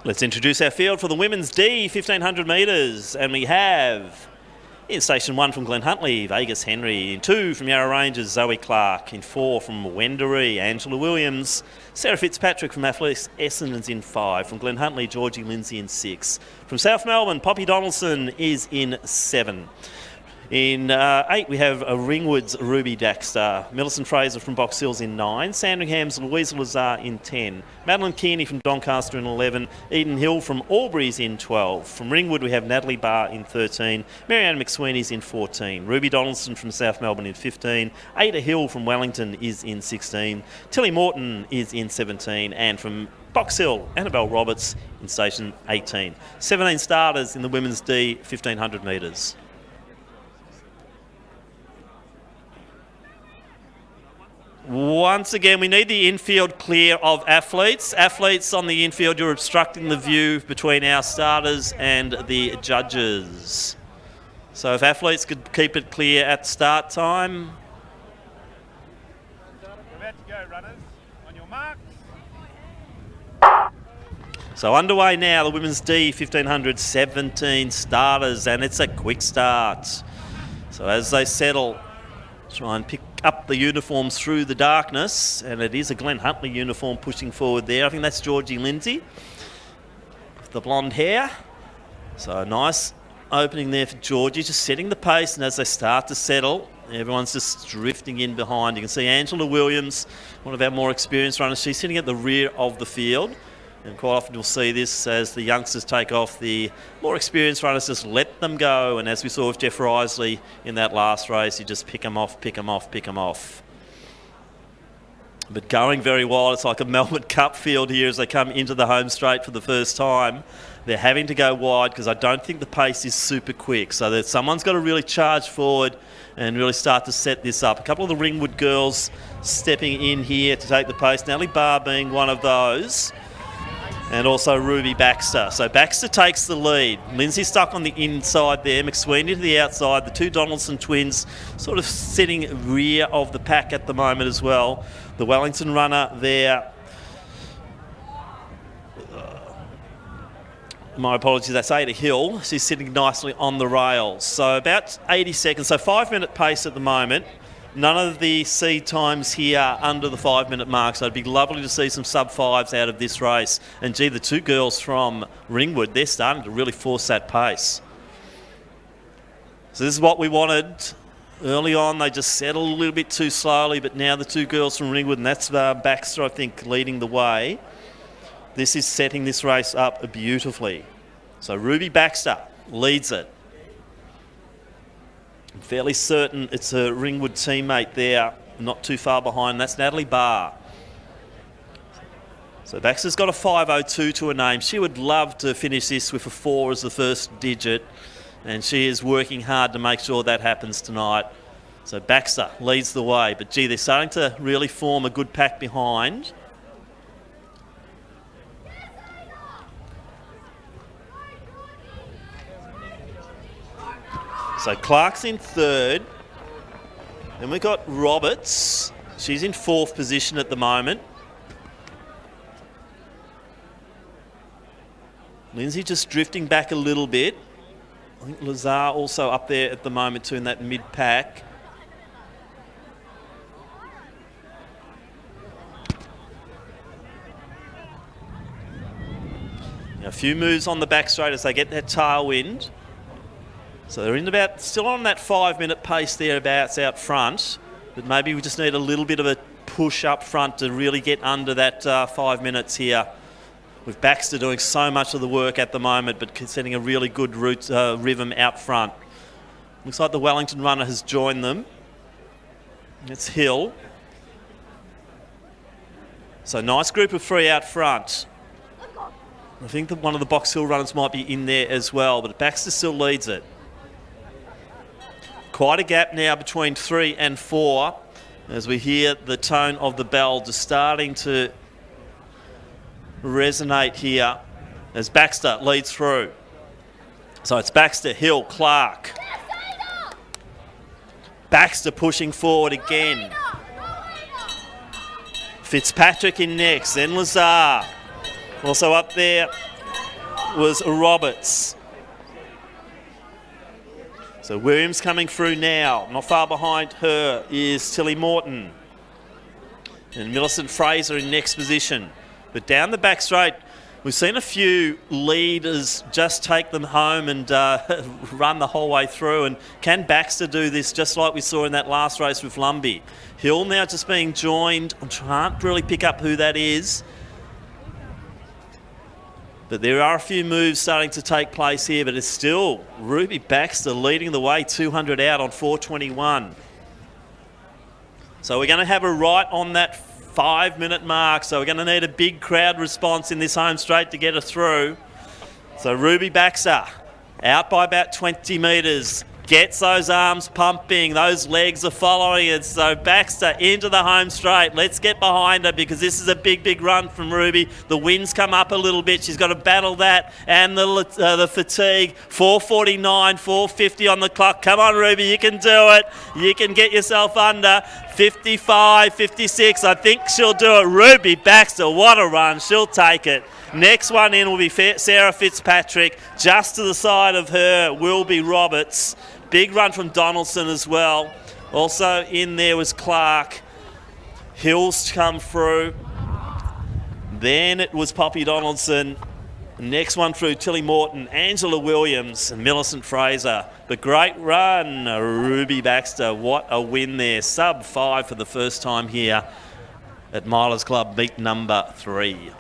Let's introduce our field for the women's D 1500 metres, and we have in station 1 from Glen Huntly, Vegas Henry. In 2 from Yarra Rangers, Zoe Clark. In 4 from Wendouree, Angela Williams. Sarah Fitzpatrick from Athletics Essendon's in 5. From Glen Huntly, Georgie Lindsay in 6. From South Melbourne, Poppy Donaldson is in 7. In 8, we have Ringwood's Ruby Daxter. Millicent Fraser from Box Hills in 9. Sandringham's Louisa Lazar in 10. Madeline Kearney from Doncaster in 11. Eden Hill from Albury's in 12. From Ringwood, we have Natalie Barr in 13. Marianne McSweeney's in 14. Ruby Donaldson from South Melbourne in 15. Ada Hill from Wellington is in 16. Tilly Morton is in 17. And from Box Hill, Annabelle Roberts in station 18. 17 starters in the women's D 1500 metres. Once again, we need the infield clear of athletes. Athletes on the infield, you're obstructing the view between our starters and the judges. So if athletes could keep it clear at start time. We're about to go, runners. On your marks. So underway now, the women's D 1500, 17 starters, and it's a quick start. So as they settle, try and pick up the uniforms through the darkness, and it is a Glen Huntly uniform pushing forward there. I think that's Georgie Lindsay with the blonde hair. So a nice opening there for Georgie, just setting the pace, and as they start to settle, everyone's just drifting in behind. You can see Angela Williams, one of our more experienced runners. She's sitting at the rear of the field. And quite often you'll see this as the youngsters take off, the more experienced runners just let them go. And as we saw with Jeff Risley in that last race, you just pick them off, pick them off, pick them off. But going very wide, it's like a Melbourne Cup field here as they come into the home straight for the first time. They're having to go wide because I don't think the pace is super quick. So that someone's got to really charge forward and really start to set this up. A couple of the Ringwood girls stepping in here to take the pace. Natalie Barr being one of those. And also Ruby Baxter. So Baxter takes the lead. Lindsay stuck on the inside there. McSweeney to the outside. The two Donaldson twins sort of sitting rear of the pack at the moment as well. The Wellington runner there. My apologies, that's Ada Hill. She's sitting nicely on the rails. So about 80 seconds. So 5-minute pace at the moment. None of the seed times here under the 5-minute mark, so it'd be lovely to see some sub-5s out of this race. And gee, the two girls from Ringwood, they're starting to really force that pace. So this is what we wanted. Early on, they just settled a little bit too slowly, but now the two girls from Ringwood, and that's Baxter, I think, leading the way. This is setting this race up beautifully. So Ruby Baxter leads it. I'm fairly certain it's a Ringwood teammate there, not too far behind. That's Natalie Barr. So Baxter's got a 5:02 to her name. She would love to finish this with a 4 as the first digit, and she is working hard to make sure that happens tonight. So Baxter leads the way, but gee, they're starting to really form a good pack behind. So Clark's in 3rd. Then we've got Roberts. She's in 4th position at the moment. Lindsay just drifting back a little bit. I think Lazar also up there at the moment too in that mid-pack. Now, a few moves on the back straight as they get that tailwind. So they're in about, still on that 5-minute pace thereabouts out front, but maybe we just need a little bit of a push up front to really get under that 5 minutes here. With Baxter doing so much of the work at the moment, but setting a really good rhythm out front. Looks like the Wellington runner has joined them. It's Hill. So nice group of 3 out front. I think that one of the Box Hill runners might be in there as well, but Baxter still leads it. Quite a gap now between 3 and 4 as we hear the tone of the bell just starting to resonate here as Baxter leads through. So it's Baxter, Hill, Clark. Baxter pushing forward again. Fitzpatrick in next, then Lazar. Also up there, was Roberts. So Williams coming through now. Not far behind her is Tilly Morton. And Millicent Fraser in next position. But down the back straight, we've seen a few leaders just take them home and run the whole way through. And can Baxter do this just like we saw in that last race with Lumbee? Hill now just being joined. I can't really pick up who that is. But there are a few moves starting to take place here, but it's still Ruby Baxter leading the way, 200 out on 4:21. So we're going to have her right on that 5-minute mark. So we're going to need a big crowd response in this home straight to get her through. So Ruby Baxter out by about 20 metres. Gets those arms pumping. Those legs are following it. So Baxter into the home straight. Let's get behind her because this is a big, big run from Ruby. The wind's come up a little bit. She's got to battle that and the fatigue. 4:49, 4:50 on the clock. Come on, Ruby. You can do it. You can get yourself under. 55, 56. I think she'll do it. Ruby Baxter, what a run. She'll take it. Next one in will be Sarah Fitzpatrick. Just to the side of her will be Roberts. Big run from Donaldson as well. Also in there was Clark. Hills come through. Then it was Poppy Donaldson. Next one through Tilly Morton, Angela Williams and Millicent Fraser. But great run, Ruby Baxter. What a win there. Sub 5 for the first time here at Milers Club, meet number 3.